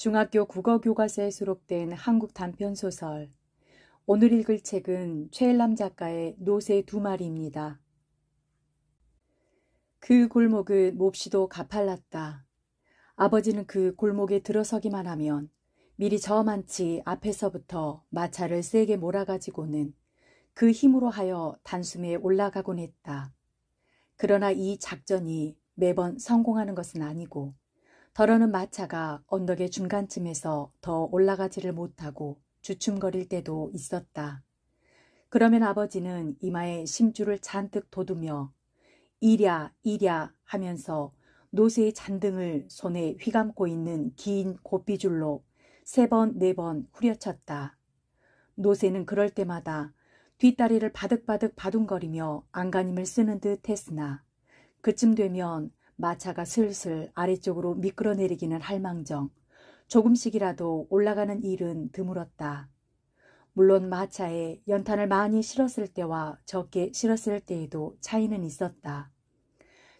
중학교 국어교과서에 수록된 한국 단편소설. 오늘 읽을 책은 최일남 작가의 노새 두 마리입니다. 그 골목은 몹시도 가팔랐다. 아버지는 그 골목에 들어서기만 하면 미리 저만치 앞에서부터 마차를 세게 몰아가지고는 그 힘으로 하여 단숨에 올라가곤 했다. 그러나 이 작전이 매번 성공하는 것은 아니고 더러는 마차가 언덕의 중간쯤에서 더 올라가지를 못하고 주춤거릴 때도 있었다. 그러면 아버지는 이마에 심줄을 잔뜩 돋우며 이랴 이랴 하면서 노새의 잔등을 손에 휘감고 있는 긴 고삐줄로 3번 4번 후려쳤다. 노새는 그럴 때마다 뒷다리를 바득바득 바둥거리며 안간힘을 쓰는 듯 했으나 그쯤 되면 마차가 슬슬 아래쪽으로 미끄러내리기는 할망정 조금씩이라도 올라가는 일은 드물었다. 물론 마차에 연탄을 많이 실었을 때와 적게 실었을 때에도 차이는 있었다.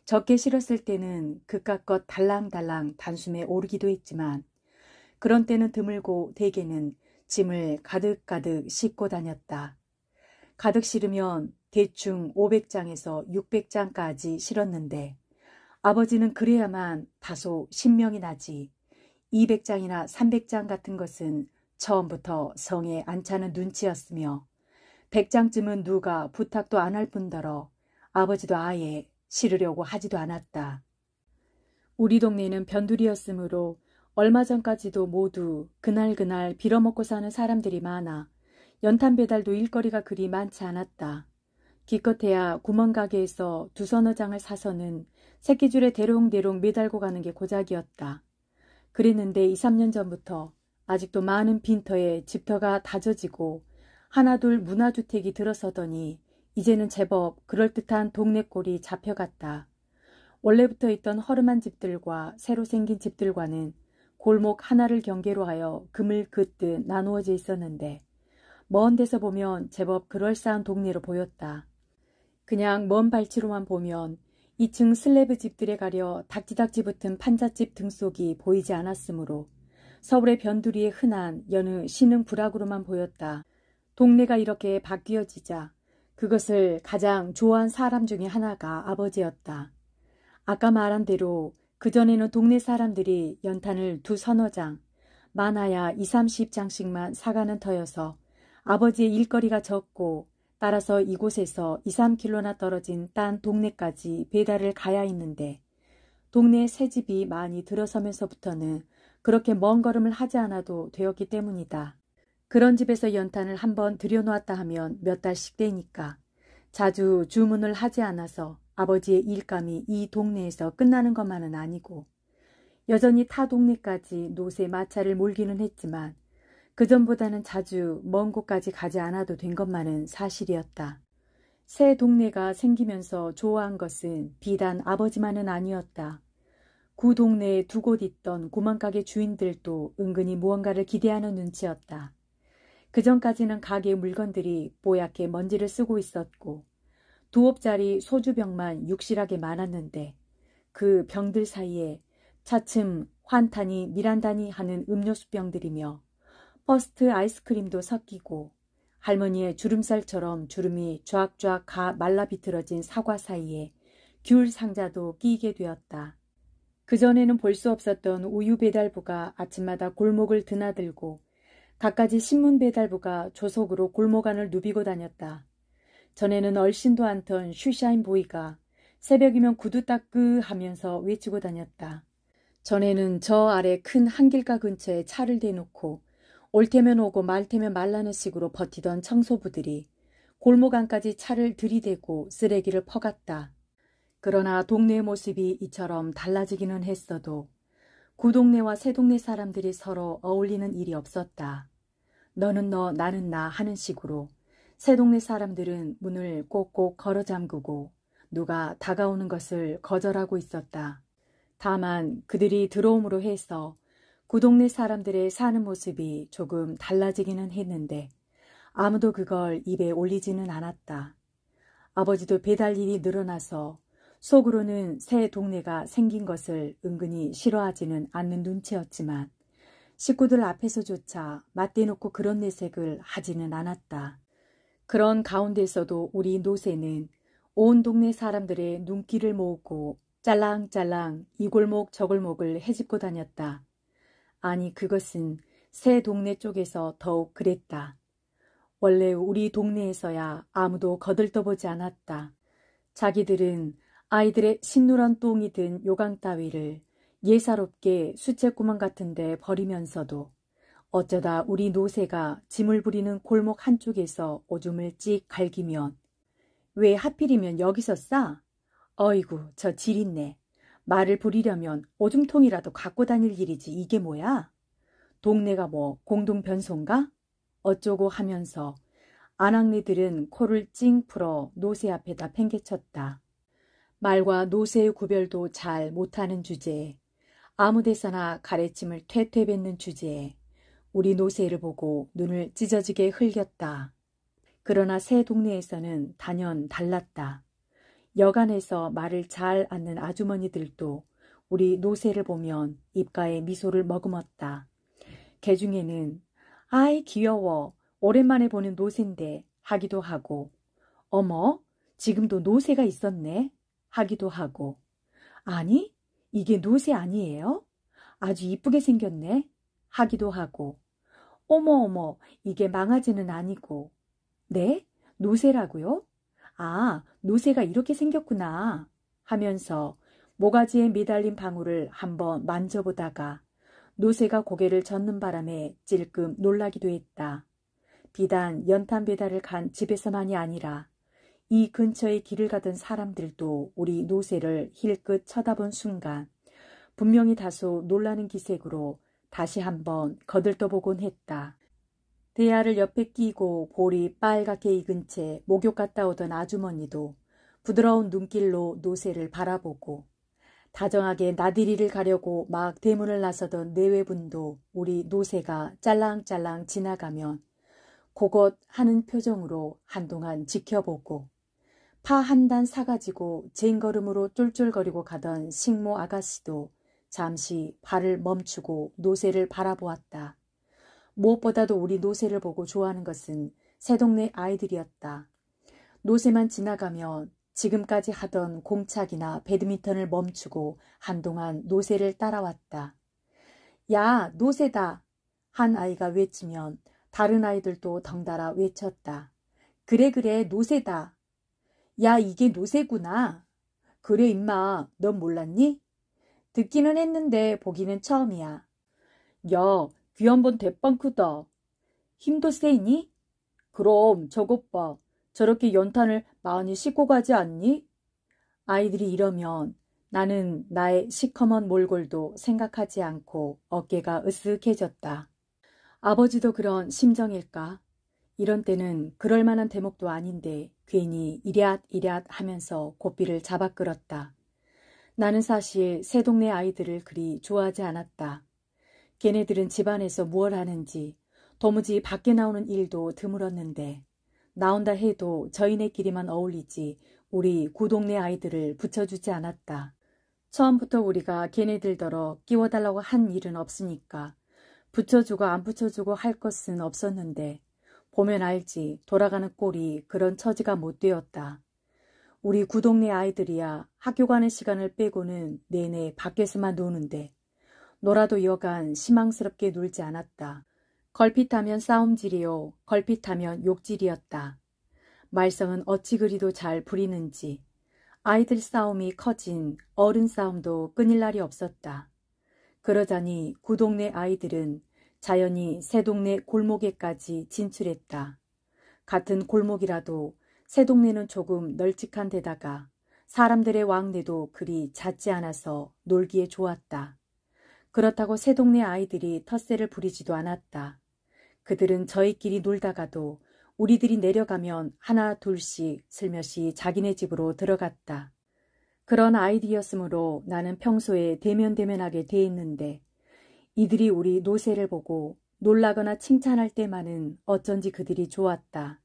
적게 실었을 때는 그깟것 달랑달랑 단숨에 오르기도 했지만 그런 때는 드물고 대개는 짐을 가득가득 싣고 다녔다. 가득 실으면 대충 500장에서 600장까지 실었는데 아버지는 그래야만 다소 신명이 나지 200장이나 300장 같은 것은 처음부터 성에 안 차는 눈치였으며 100장쯤은 누가 부탁도 안 할 뿐더러 아버지도 아예 실으려고 하지도 않았다. 우리 동네는 변두리였으므로 얼마 전까지도 모두 그날그날 빌어먹고 사는 사람들이 많아 연탄 배달도 일거리가 그리 많지 않았다. 기껏해야 구멍가게에서 2서너 장을 사서는 새끼줄에 대롱대롱 매달고 가는 게 고작이었다. 그랬는데 2, 3년 전부터 아직도 많은 빈터에 집터가 다져지고 하나둘 문화주택이 들어서더니 이제는 제법 그럴듯한 동네 꼴이 잡혀갔다. 원래부터 있던 허름한 집들과 새로 생긴 집들과는 골목 하나를 경계로 하여 그물 긋듯 나누어져 있었는데 먼 데서 보면 제법 그럴싸한 동네로 보였다. 그냥 먼 발치로만 보면 2층 슬래브 집들에 가려 닥지닥지 붙은 판잣집 등속이 보이지 않았으므로 서울의 변두리에 흔한 여느 신흥 부락으로만 보였다. 동네가 이렇게 바뀌어지자 그것을 가장 좋아한 사람 중에 하나가 아버지였다. 아까 말한 대로 그전에는 동네 사람들이 연탄을 2서너 장, 많아야 2, 30장씩만 사가는 터여서 아버지의 일거리가 적고 따라서 이곳에서 2, 3킬로나 떨어진 딴 동네까지 배달을 가야 했는데 동네에 새 집이 많이 들어서면서부터는 그렇게 먼 걸음을 하지 않아도 되었기 때문이다. 그런 집에서 연탄을 한번 들여놓았다 하면 몇 달씩 되니까 자주 주문을 하지 않아서 아버지의 일감이 이 동네에서 끝나는 것만은 아니고 여전히 타 동네까지 노새 마차를 몰기는 했지만 그전보다는 자주 먼 곳까지 가지 않아도 된 것만은 사실이었다. 새 동네가 생기면서 좋아한 것은 비단 아버지만은 아니었다. 구 동네에 두 곳 있던 구멍가게 주인들도 은근히 무언가를 기대하는 눈치였다. 그전까지는 가게 물건들이 뽀얗게 먼지를 쓰고 있었고 2옵짜리 소주병만 육실하게 많았는데 그 병들 사이에 차츰 환타니 미란다니 하는 음료수병들이며 퍼스트 아이스크림도 섞이고 할머니의 주름살처럼 주름이 쫙쫙 가 말라 비틀어진 사과 사이에 귤 상자도 끼게 되었다. 그전에는 볼 수 없었던 우유 배달부가 아침마다 골목을 드나들고 갖가지 신문 배달부가 조속으로 골목 안을 누비고 다녔다. 전에는 얼씬도 않던 슈샤인 보이가 새벽이면 구두 닦으 하면서 외치고 다녔다. 전에는 저 아래 큰 한길가 근처에 차를 대놓고 올 테면 오고 말 테면 말라는 식으로 버티던 청소부들이 골목 안까지 차를 들이대고 쓰레기를 퍼갔다. 그러나 동네의 모습이 이처럼 달라지기는 했어도 구 동네와 새 동네 사람들이 서로 어울리는 일이 없었다. 너는 너 나는 나 하는 식으로 새 동네 사람들은 문을 꼭꼭 걸어 잠그고 누가 다가오는 것을 거절하고 있었다. 다만 그들이 들어옴으로 해서 구 동네 사람들의 사는 모습이 조금 달라지기는 했는데 아무도 그걸 입에 올리지는 않았다. 아버지도 배달 일이 늘어나서 속으로는 새 동네가 생긴 것을 은근히 싫어하지는 않는 눈치였지만 식구들 앞에서조차 맞대놓고 그런 내색을 하지는 않았다. 그런 가운데서도 우리 노새는 온 동네 사람들의 눈길을 모으고 짤랑짤랑 이 골목 저 골목을 헤집고 다녔다. 아니 그것은 새 동네 쪽에서 더욱 그랬다. 원래 우리 동네에서야 아무도 거들떠보지 않았다. 자기들은 아이들의 신누런 똥이 든 요강 따위를 예사롭게 수채구멍 같은 데 버리면서도 어쩌다 우리 노새가 짐을 부리는 골목 한쪽에서 오줌을 찍 갈기면 왜 하필이면 여기서 싸? 어이구 저 지린내. 말을 부리려면 오줌통이라도 갖고 다닐 일이지 이게 뭐야? 동네가 뭐 공동변소인가? 어쩌고 하면서 아낙네들은 코를 찡 풀어 노새 앞에다 팽개쳤다. 말과 노새의 구별도 잘 못하는 주제에 아무 데서나 가래침을 퇴퇴 뱉는 주제에 우리 노새를 보고 눈을 찢어지게 흘겼다. 그러나 새 동네에서는 단연 달랐다. 여간에서 말을 잘 않는 아주머니들도 우리 노새를 보면 입가에 미소를 머금었다. 개 중에는 아이 귀여워 오랜만에 보는 노새인데 하기도 하고 어머 지금도 노새가 있었네 하기도 하고 아니 이게 노새 아니에요? 아주 이쁘게 생겼네 하기도 하고 어머 이게 망아지는 아니고 네? 노새라고요? 아 노새가 이렇게 생겼구나 하면서 모가지에 매달린 방울을 한번 만져보다가 노새가 고개를 젓는 바람에 찔끔 놀라기도 했다. 비단 연탄 배달을 간 집에서만이 아니라 이 근처에 길을 가던 사람들도 우리 노새를 힐끗 쳐다본 순간 분명히 다소 놀라는 기색으로 다시 한번 거들떠보곤 했다. 대야를 옆에 끼고 볼이 빨갛게 익은 채 목욕 갔다 오던 아주머니도 부드러운 눈길로 노새를 바라보고 다정하게 나들이를 가려고 막 대문을 나서던 내외분도 우리 노새가 짤랑짤랑 지나가면 고것 하는 표정으로 한동안 지켜보고 파 한 단 사가지고 쟁걸음으로 쫄쫄거리고 가던 식모 아가씨도 잠시 발을 멈추고 노새를 바라보았다. 무엇보다도 우리 노새를 보고 좋아하는 것은 새동네 아이들이었다. 노새만 지나가면 지금까지 하던 공착이나 배드민턴을 멈추고 한동안 노새를 따라왔다. 야, 노새다! 한 아이가 외치면 다른 아이들도 덩달아 외쳤다. 그래, 노새다! 야, 이게 노새구나! 그래, 임마, 넌 몰랐니? 듣기는 했는데 보기는 처음이야. 야, 귀 한번 대빵 크다. 힘도 세니? 그럼 저것 봐. 저렇게 연탄을 많이 싣고 가지 않니? 아이들이 이러면 나는 나의 시커먼 몰골도 생각하지 않고 어깨가 으쓱해졌다. 아버지도 그런 심정일까? 이런 때는 그럴 만한 대목도 아닌데 괜히 이랴이랴 하면서 고삐를 잡아 끌었다. 나는 사실 새 동네 아이들을 그리 좋아하지 않았다. 걔네들은 집안에서 무얼 하는지 도무지 밖에 나오는 일도 드물었는데 나온다 해도 저희네끼리만 어울리지 우리 구동네 아이들을 붙여주지 않았다. 처음부터 우리가 걔네들더러 끼워달라고 한 일은 없으니까 붙여주고 안 붙여주고 할 것은 없었는데 보면 알지 돌아가는 꼴이 그런 처지가 못 되었다. 우리 구동네 아이들이야 학교 가는 시간을 빼고는 내내 밖에서만 노는데 놀아도 여간 희망스럽게 놀지 않았다. 걸핏하면 싸움질이요 걸핏하면 욕질이었다. 말썽은 어찌 그리도 잘 부리는지 아이들 싸움이 커진 어른 싸움도 끊일 날이 없었다. 그러자니 구동네 아이들은 자연히 새동네 골목에까지 진출했다. 같은 골목이라도 새동네는 조금 널찍한 데다가 사람들의 왕래도 그리 잦지 않아서 놀기에 좋았다. 그렇다고 새동네 아이들이 텃세를 부리지도 않았다. 그들은 저희끼리 놀다가도 우리들이 내려가면 하나 둘씩 슬며시 자기네 집으로 들어갔다. 그런 아이들이었으므로 나는 평소에 대면대면하게 대했는데 이들이 우리 노새를 보고 놀라거나 칭찬할 때만은 어쩐지 그들이 좋았다.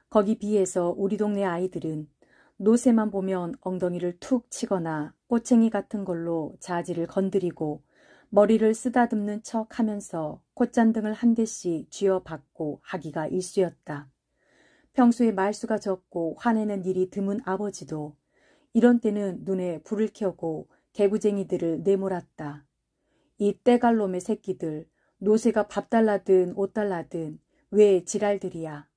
거기 비해서 우리 동네 아이들은 노새만 보면 엉덩이를 툭 치거나 꼬챙이 같은 걸로 자지를 건드리고 머리를 쓰다듬는 척 하면서 콧잔등을 한 대씩 쥐어박고 하기가 일쑤였다. 평소에 말수가 적고 화내는 일이 드문 아버지도 이런 때는 눈에 불을 켜고 개구쟁이들을 내몰았다. 이 떼갈놈의 새끼들, 노새가 밥 달라든 옷 달라든 왜 지랄들이야.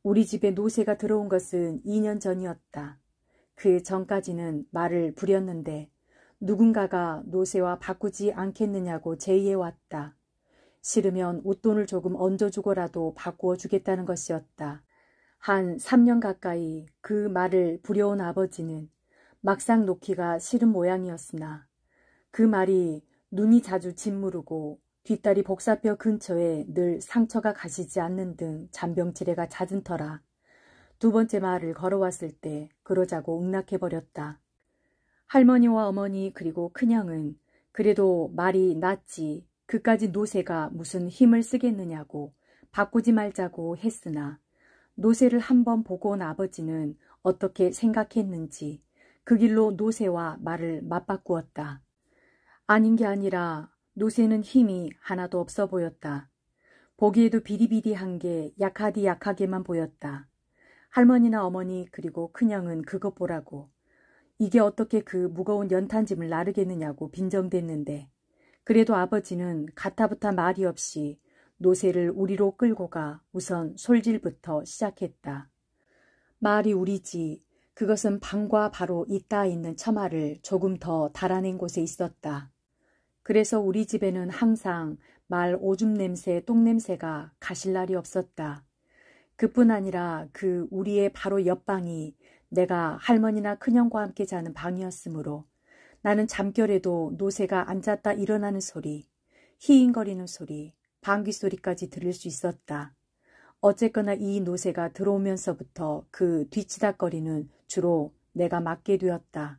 우리 집에 노새가 들어온 것은 2년 전이었다. 그 전까지는 말을 부렸는데 누군가가 노새와 바꾸지 않겠느냐고 제의해왔다. 싫으면 웃돈을 조금 얹어주고라도 바꾸어 주겠다는 것이었다. 한 3년 가까이 그 말을 부려온 아버지는 막상 놓기가 싫은 모양이었으나 그 말이 눈이 자주 짓무르고 뒷다리 복사뼈 근처에 늘 상처가 가시지 않는 등 잔병치레가 잦은 터라 두 번째 말을 걸어왔을 때 그러자고 응낙해버렸다. 할머니와 어머니 그리고 큰형은 그래도 말이 낫지 그까지 노새가 무슨 힘을 쓰겠느냐고 바꾸지 말자고 했으나 노새를 한번 보고 온 아버지는 어떻게 생각했는지 그 길로 노새와 말을 맞바꾸었다. 아닌 게 아니라 노새는 힘이 하나도 없어 보였다. 보기에도 비리비리한 게 약하게만 보였다. 할머니나 어머니 그리고 큰형은 그것 보라고 이게 어떻게 그 무거운 연탄짐을 나르겠느냐고 빈정댔는데 그래도 아버지는 가타부타 말이 없이 노새를 우리로 끌고 가 우선 솔질부터 시작했다. 말이 우리지 그것은 방과 바로 이따 있는 처마를 조금 더 달아낸 곳에 있었다. 그래서 우리 집에는 항상 말 오줌 냄새, 똥 냄새가 가실 날이 없었다. 그뿐 아니라 그 우리의 바로 옆방이 내가 할머니나 큰형과 함께 자는 방이었으므로 나는 잠결에도 노새가 앉았다 일어나는 소리, 히잉거리는 소리, 방귀 소리까지 들을 수 있었다. 어쨌거나 이 노새가 들어오면서부터 그 뒤치닥거리는 주로 내가 맡게 되었다.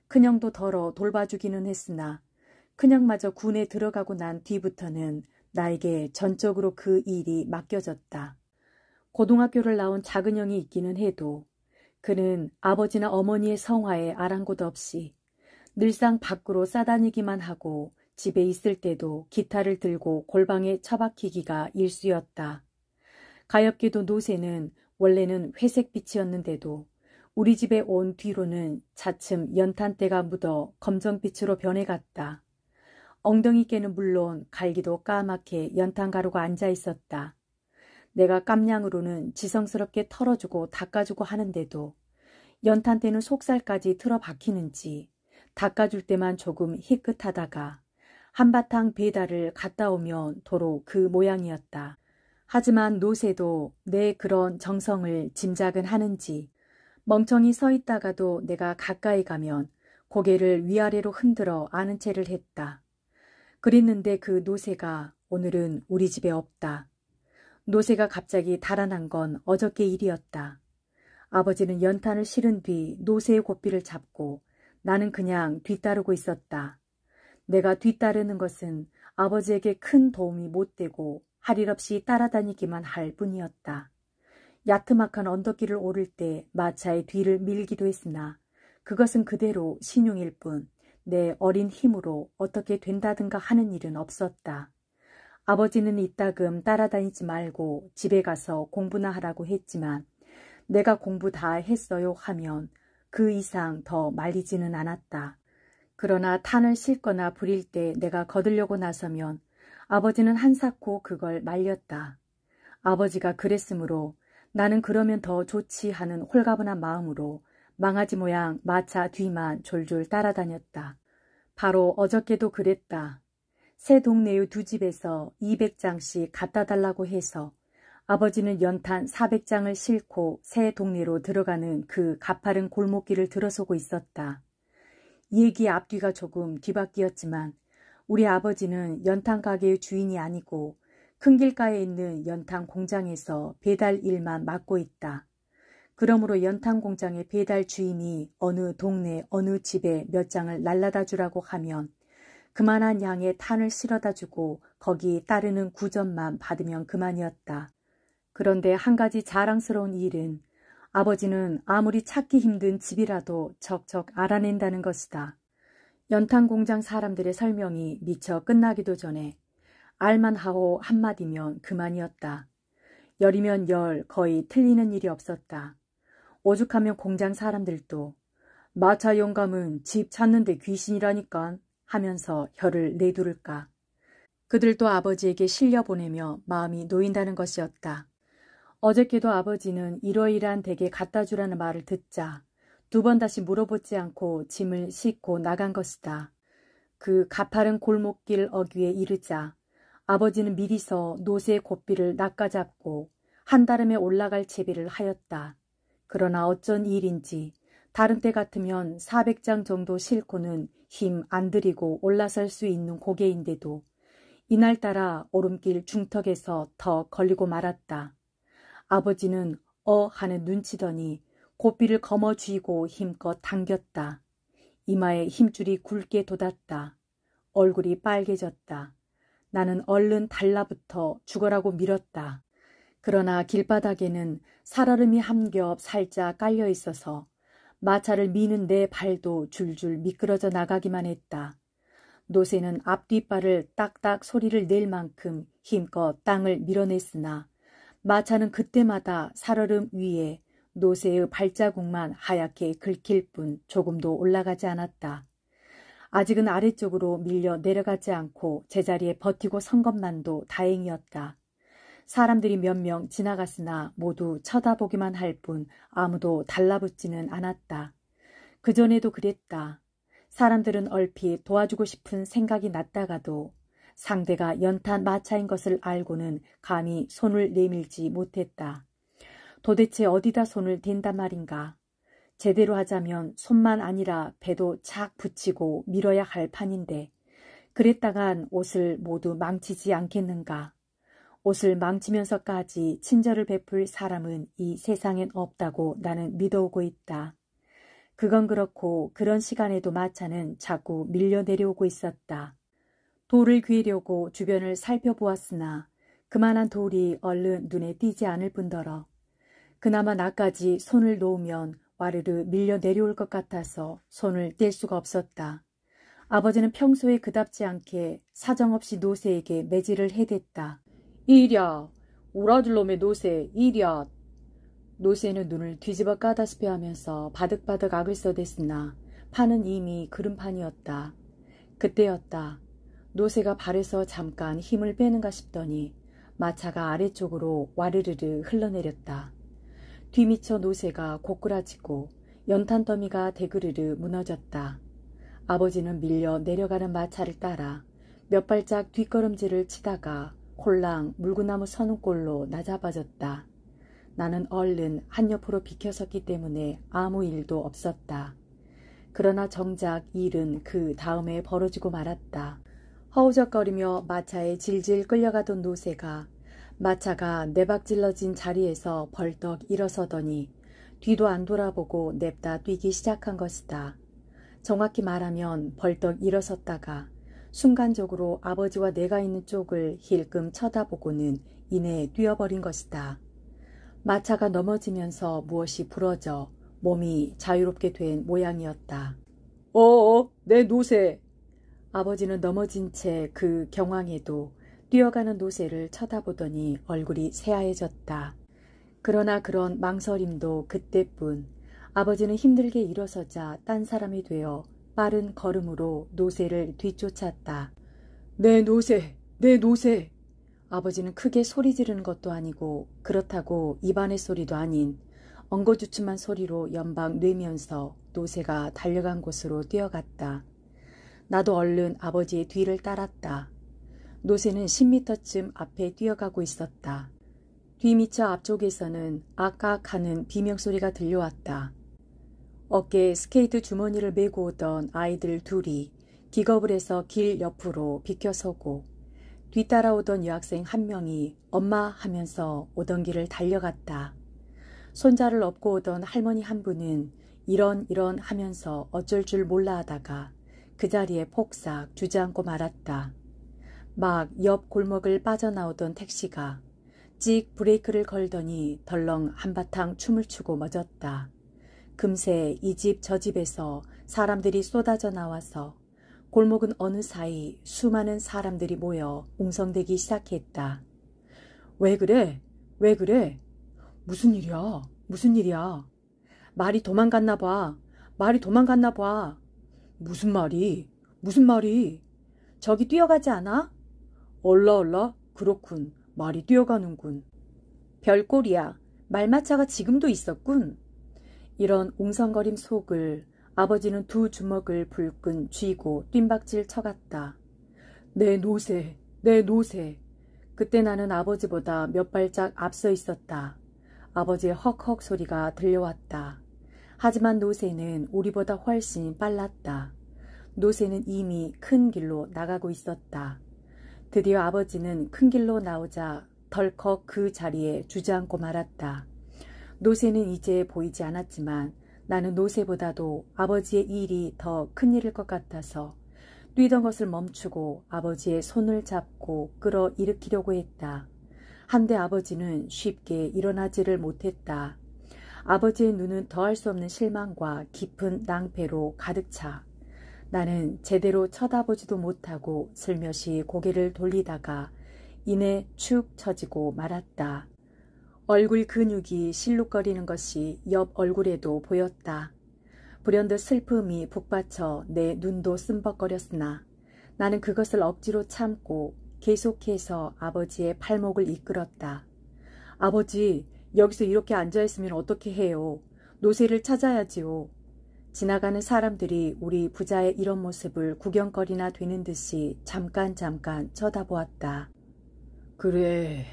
큰형도 덜어 돌봐주기는 했으나 큰형마저 군에 들어가고 난 뒤부터는 나에게 전적으로 그 일이 맡겨졌다. 고등학교를 나온 작은 형이 있기는 해도 그는 아버지나 어머니의 성화에 아랑곳 없이 늘상 밖으로 싸다니기만 하고 집에 있을 때도 기타를 들고 골방에 처박히기가 일쑤였다. 가엾게도 노새는 원래는 회색빛이었는데도 우리 집에 온 뒤로는 차츰 연탄때가 묻어 검정빛으로 변해갔다. 엉덩이께는 물론 갈기도 까맣게 연탄가루가 앉아 있었다. 내가 깜냥으로는 지성스럽게 털어주고 닦아주고 하는데도 연탄때는 속살까지 틀어박히는지 닦아줄 때만 조금 희끗하다가 한바탕 배달을 갔다 오면 도로 그 모양이었다. 하지만 노새도 내 그런 정성을 짐작은 하는지 멍청이 서 있다가도 내가 가까이 가면 고개를 위아래로 흔들어 아는 체를 했다. 그랬는데 그 노새가 오늘은 우리 집에 없다. 노새가 갑자기 달아난 건 어저께 일이었다. 아버지는 연탄을 실은 뒤 노새의 고삐를 잡고 나는 그냥 뒤따르고 있었다. 내가 뒤따르는 것은 아버지에게 큰 도움이 못 되고 할 일 없이 따라다니기만 할 뿐이었다. 야트막한 언덕길을 오를 때 마차의 뒤를 밀기도 했으나 그것은 그대로 신용일 뿐 내 어린 힘으로 어떻게 된다든가 하는 일은 없었다. 아버지는 이따금 따라다니지 말고 집에 가서 공부나 하라고 했지만 내가 공부 다 했어요 하면 그 이상 더 말리지는 않았다. 그러나 탄을 싣거나 부릴 때 내가 거들려고 나서면 아버지는 한사코 그걸 말렸다. 아버지가 그랬으므로 나는 그러면 더 좋지 하는 홀가분한 마음으로 망아지 모양 마차 뒤만 졸졸 따라다녔다. 바로 어저께도 그랬다. 새 동네의 두 집에서 200장씩 갖다 달라고 해서 아버지는 연탄 400장을 싣고 새 동네로 들어가는 그 가파른 골목길을 들어서고 있었다. 얘기의 앞뒤가 조금 뒤바뀌었지만 우리 아버지는 연탄 가게의 주인이 아니고 큰 길가에 있는 연탄 공장에서 배달 일만 맡고 있다. 그러므로 연탄 공장의 배달 주인이 어느 동네 어느 집에 몇 장을 날라다 주라고 하면 그만한 양의 탄을 실어다 주고 거기 따르는 구전만 받으면 그만이었다. 그런데 한 가지 자랑스러운 일은 아버지는 아무리 찾기 힘든 집이라도 척척 알아낸다는 것이다. 연탄 공장 사람들의 설명이 미처 끝나기도 전에 알만하오 한마디면 그만이었다. 열이면 열 거의 틀리는 일이 없었다. 오죽하면 공장 사람들도 마차 영감은 집 찾는데 귀신이라니깐 하면서 혀를 내두를까. 그들도 아버지에게 실려보내며 마음이 놓인다는 것이었다. 어저께도 아버지는 이러이러한 댁에 갖다 주라는 말을 듣자 2번 다시 물어보지 않고 짐을 싣고 나간 것이다. 그 가파른 골목길 어귀에 이르자 아버지는 미리서 노새의 고삐를 낚아잡고 한다름에 올라갈 채비를 하였다. 그러나 어쩐 일인지 다른 때 같으면 400장 정도 싣고는 힘 안 들이고 올라설 수 있는 고개인데도 이날따라 오름길 중턱에서 더 걸리고 말았다. 아버지는 하는 눈치더니 고삐를 거머쥐고 힘껏 당겼다. 이마에 힘줄이 굵게 돋았다. 얼굴이 빨개졌다. 나는 얼른 달라붙어 죽어라고 밀었다. 그러나 길바닥에는 살얼음이 한 겹 살짝 깔려 있어서 마차를 미는 내 발도 줄줄 미끄러져 나가기만 했다. 노새는 앞뒷발을 딱딱 소리를 낼 만큼 힘껏 땅을 밀어냈으나 마차는 그때마다 살얼음 위에 노새의 발자국만 하얗게 긁힐 뿐 조금도 올라가지 않았다. 아직은 아래쪽으로 밀려 내려가지 않고 제자리에 버티고 선 것만도 다행이었다. 사람들이 몇 명 지나갔으나 모두 쳐다보기만 할 뿐 아무도 달라붙지는 않았다. 그전에도 그랬다. 사람들은 얼핏 도와주고 싶은 생각이 났다가도 상대가 연탄 마차인 것을 알고는 감히 손을 내밀지 못했다. 도대체 어디다 손을 댄단 말인가. 제대로 하자면 손만 아니라 배도 착 붙이고 밀어야 할 판인데 그랬다간 옷을 모두 망치지 않겠는가. 옷을 망치면서까지 친절을 베풀 사람은 이 세상엔 없다고 나는 믿어오고 있다. 그건 그렇고 그런 시간에도 마차는 자꾸 밀려 내려오고 있었다. 돌을 귀려고 주변을 살펴보았으나 그만한 돌이 얼른 눈에 띄지 않을 뿐더러 그나마 나까지 손을 놓으면 와르르 밀려 내려올 것 같아서 손을 뗄 수가 없었다. 아버지는 평소에 그답지 않게 사정없이 노새에게 매질을 해댔다. 이랴, 우라들놈의 노새, 이랴. 노새는 눈을 뒤집어 까다시피 하면서 바득바득 악을 써댔으나 판은 이미 그름판이었다. 그때였다. 노새가 발에서 잠깐 힘을 빼는가 싶더니 마차가 아래쪽으로 와르르르 흘러내렸다. 뒤미쳐 노새가 고꾸라지고 연탄 더미가 대그르르 무너졌다. 아버지는 밀려 내려가는 마차를 따라 몇 발짝 뒷걸음질을 치다가 홀랑 물구나무 서는꼴로 나잡아졌다. 나는 얼른 한옆으로 비켜섰기 때문에 아무 일도 없었다. 그러나 정작 일은 그 다음에 벌어지고 말았다. 허우적거리며 마차에 질질 끌려가던 노새가 마차가 내박질러진 자리에서 벌떡 일어서더니 뒤도 안 돌아보고 냅다 뛰기 시작한 것이다. 정확히 말하면 벌떡 일어섰다가 순간적으로 아버지와 내가 있는 쪽을 힐끔 쳐다보고는 이내 뛰어버린 것이다. 마차가 넘어지면서 무엇이 부러져 몸이 자유롭게 된 모양이었다. 내 노새! 아버지는 넘어진 채 그 경황에도 뛰어가는 노새를 쳐다보더니 얼굴이 새하얘졌다. 그러나 그런 망설임도 그때뿐. 아버지는 힘들게 일어서자 딴 사람이 되어 빠른 걸음으로 노새를 뒤쫓았다. 내 노새! 내 노새! 아버지는 크게 소리 지르는 것도 아니고 그렇다고 입안의 소리도 아닌 엉거주춤한 소리로 연방 뇌면서 노새가 달려간 곳으로 뛰어갔다. 나도 얼른 아버지의 뒤를 따랐다. 노새는 10m쯤 앞에 뛰어가고 있었다. 뒤미처 앞쪽에서는 악악하는 비명소리가 들려왔다. 어깨에 스케이트 주머니를 메고 오던 아이들 둘이 기겁을 해서 길 옆으로 비켜서고 뒤따라오던 여학생 한 명이 엄마 하면서 오던 길을 달려갔다. 손자를 업고 오던 할머니 한 분은 이런 하면서 어쩔 줄 몰라 하다가 그 자리에 폭삭 주저앉고 말았다. 막 옆 골목을 빠져나오던 택시가 찍 브레이크를 걸더니 덜렁 한바탕 춤을 추고 멎었다. 금세 이 집 저 집에서 사람들이 쏟아져 나와서 골목은 어느 사이 수많은 사람들이 모여 웅성대기 시작했다. 왜 그래? 왜 그래? 무슨 일이야? 무슨 일이야? 말이 도망갔나 봐. 말이 도망갔나 봐. 무슨 말이? 무슨 말이? 저기 뛰어가지 않아? 얼라 그렇군. 말이 뛰어가는군. 별꼴이야. 말마차가 지금도 있었군. 이런 웅성거림 속을 아버지는 두 주먹을 불끈 쥐고 뜀박질 쳐갔다. 내 노새, 내 노새. 그때 나는 아버지보다 몇 발짝 앞서 있었다. 아버지의 헉헉 소리가 들려왔다. 하지만 노새는 우리보다 훨씬 빨랐다. 노새는 이미 큰 길로 나가고 있었다. 드디어 아버지는 큰 길로 나오자 덜컥 그 자리에 주저앉고 말았다. 노새는 이제 보이지 않았지만 나는 노새보다도 아버지의 일이 더 큰일일 것 같아서 뛰던 것을 멈추고 아버지의 손을 잡고 끌어일으키려고 했다. 한데 아버지는 쉽게 일어나지를 못했다. 아버지의 눈은 더할 수 없는 실망과 깊은 낭패로 가득 차 나는 제대로 쳐다보지도 못하고 슬며시 고개를 돌리다가 이내 축 처지고 말았다. 얼굴 근육이 실룩거리는 것이 옆 얼굴에도 보였다. 불현듯 슬픔이 북받쳐 내 눈도 쓴벅거렸으나 나는 그것을 억지로 참고 계속해서 아버지의 팔목을 이끌었다. 아버지, 여기서 이렇게 앉아있으면 어떻게 해요? 노새를 찾아야지요. 지나가는 사람들이 우리 부자의 이런 모습을 구경거리나 되는 듯이 잠깐 쳐다보았다. 그래.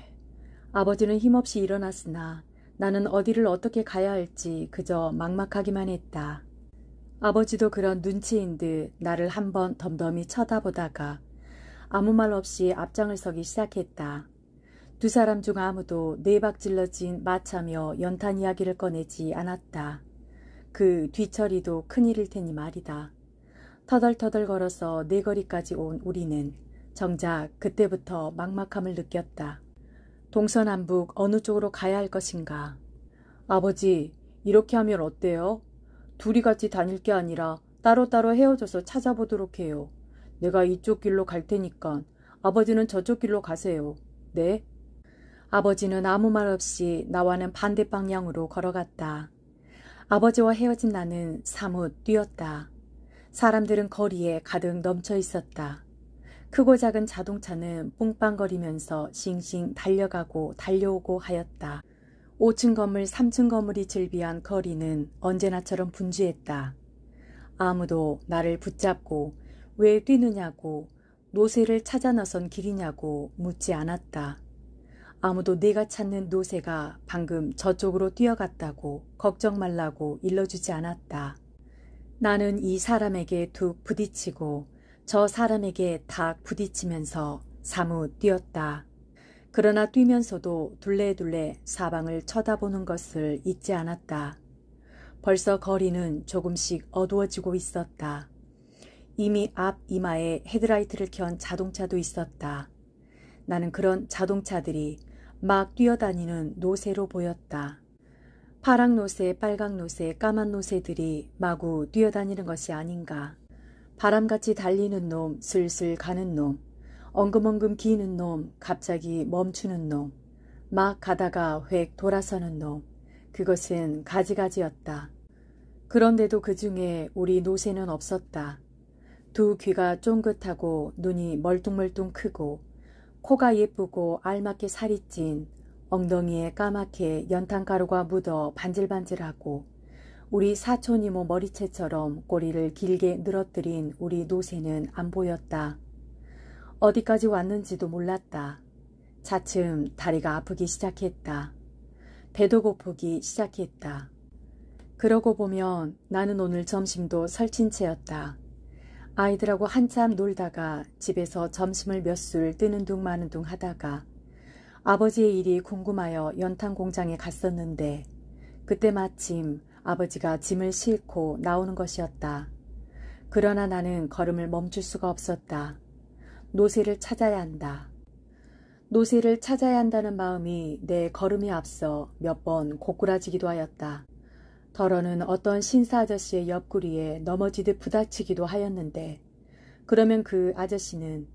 아버지는 힘없이 일어났으나 나는 어디를 어떻게 가야 할지 그저 막막하기만 했다. 아버지도 그런 눈치인 듯 나를 한번 덤덤히 쳐다보다가 아무 말 없이 앞장을 서기 시작했다. 두 사람 중 아무도 네박질러진 마차며 연탄 이야기를 꺼내지 않았다. 그 뒤처리도 큰일일 테니 말이다. 터덜터덜 걸어서 네거리까지 온 우리는 정작 그때부터 막막함을 느꼈다. 동서남북 어느 쪽으로 가야 할 것인가. 아버지, 이렇게 하면 어때요? 둘이 같이 다닐 게 아니라 따로따로 헤어져서 찾아보도록 해요. 내가 이쪽 길로 갈 테니까 아버지는 저쪽 길로 가세요. 네? 아버지는 아무 말 없이 나와는 반대 방향으로 걸어갔다. 아버지와 헤어진 나는 사뭇 뛰었다. 사람들은 거리에 가득 넘쳐 있었다. 크고 작은 자동차는 뿡빵거리면서 싱싱 달려가고 달려오고 하였다. 5층 건물, 3층 건물이 즐비한 거리는 언제나처럼 분주했다. 아무도 나를 붙잡고 왜 뛰느냐고 노새를 찾아 나선 길이냐고 묻지 않았다. 아무도 내가 찾는 노새가 방금 저쪽으로 뛰어갔다고 걱정 말라고 일러주지 않았다. 나는 이 사람에게 툭 부딪히고 저 사람에게 탁 부딪히면서 사뭇 뛰었다. 그러나 뛰면서도 둘레둘레 사방을 쳐다보는 것을 잊지 않았다. 벌써 거리는 조금씩 어두워지고 있었다. 이미 앞 이마에 헤드라이트를 켠 자동차도 있었다. 나는 그런 자동차들이 막 뛰어다니는 노새로 보였다. 파랑 노새, 빨강 노새, 까만 노새들이 마구 뛰어다니는 것이 아닌가. 바람같이 달리는 놈, 슬슬 가는 놈, 엉금엉금 기는 놈, 갑자기 멈추는 놈, 막 가다가 획 돌아서는 놈, 그것은 가지가지였다. 그런데도 그 중에 우리 노새는 없었다. 두 귀가 쫑긋하고 눈이 멀뚱멀뚱 크고 코가 예쁘고 알맞게 살이 찐 엉덩이에 까맣게 연탄가루가 묻어 반질반질하고 우리 사촌 이모 머리채처럼 꼬리를 길게 늘어뜨린 우리 노새는 안 보였다. 어디까지 왔는지도 몰랐다. 차츰 다리가 아프기 시작했다. 배도 고프기 시작했다. 그러고 보면 나는 오늘 점심도 설친 채였다. 아이들하고 한참 놀다가 집에서 점심을 몇 술 뜨는 둥 마는 둥 하다가 아버지의 일이 궁금하여 연탄 공장에 갔었는데 그때 마침 아버지가 짐을 싣고 나오는 것이었다. 그러나 나는 걸음을 멈출 수가 없었다. 노새를 찾아야 한다. 노새를 찾아야 한다는 마음이 내 걸음에 앞서 몇 번 고꾸라지기도 하였다. 더러는 어떤 신사 아저씨의 옆구리에 넘어지듯 부닥치기도 하였는데 그러면 그 아저씨는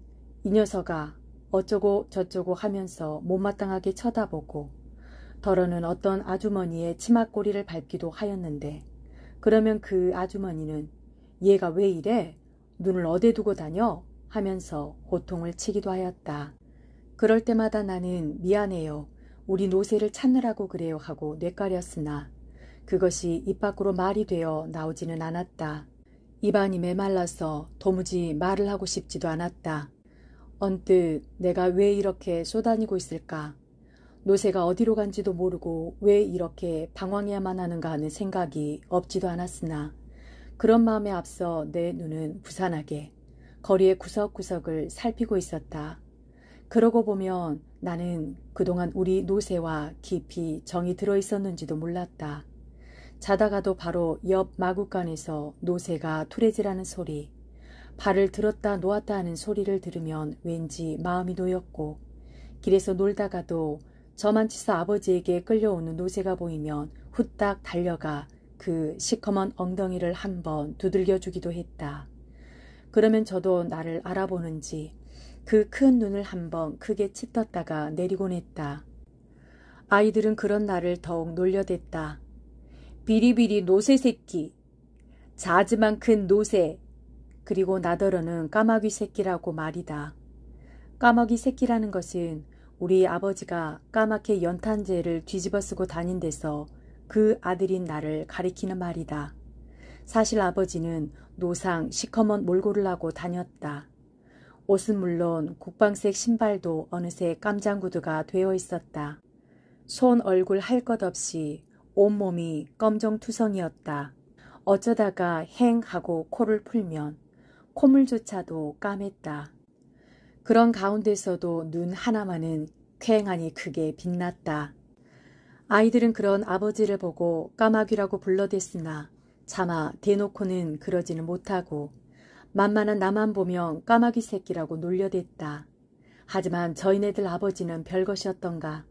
이 녀석아 어쩌고 저쩌고 하면서 못마땅하게 쳐다보고 더러는 어떤 아주머니의 치맛꼬리를 밟기도 하였는데 그러면 그 아주머니는 얘가 왜 이래? 눈을 어디 두고 다녀? 하면서 호통을 치기도 하였다. 그럴 때마다 나는 미안해요. 우리 노새를 찾느라고 그래요 하고 뇌까렸으나 그것이 입 밖으로 말이 되어 나오지는 않았다. 입안이 메말라서 도무지 말을 하고 싶지도 않았다. 언뜻 내가 왜 이렇게 쏘다니고 있을까? 노새가 어디로 간지도 모르고 왜 이렇게 방황해야만 하는가 하는 생각이 없지도 않았으나 그런 마음에 앞서 내 눈은 부산하게 거리의 구석구석을 살피고 있었다. 그러고 보면 나는 그동안 우리 노새와 깊이 정이 들어 있었는지도 몰랐다. 자다가도 바로 옆 마구간에서 노새가 투레질하는 소리, 발을 들었다 놓았다 하는 소리를 들으면 왠지 마음이 놓였고 길에서 놀다가도 저만치서 아버지에게 끌려오는 노새가 보이면 후딱 달려가 그 시커먼 엉덩이를 한번 두들겨주기도 했다. 그러면 저도 나를 알아보는지 그 큰 눈을 한번 크게 치떴다가 내리곤 했다. 아이들은 그런 나를 더욱 놀려댔다. 비리비리 노새 새끼, 자즈만 큰 노새, 그리고 나더러는 까마귀 새끼라고 말이다. 까마귀 새끼라는 것은 우리 아버지가 까맣게 연탄재를 뒤집어 쓰고 다닌 데서 그 아들인 나를 가리키는 말이다. 사실 아버지는 노상 시커먼 몰골을 하고 다녔다. 옷은 물론 국방색 신발도 어느새 깜장구두가 되어 있었다. 손 얼굴 할 것 없이 온몸이 검정투성이었다. 어쩌다가 행 하고 코를 풀면 콧물조차도 까맸다. 그런 가운데서도 눈 하나만은 쾌행하니 크게 빛났다. 아이들은 그런 아버지를 보고 까마귀라고 불러댔으나 차마 대놓고는 그러지는 못하고 만만한 나만 보면 까마귀 새끼라고 놀려댔다. 하지만 저희네들 아버지는 별것이었던가.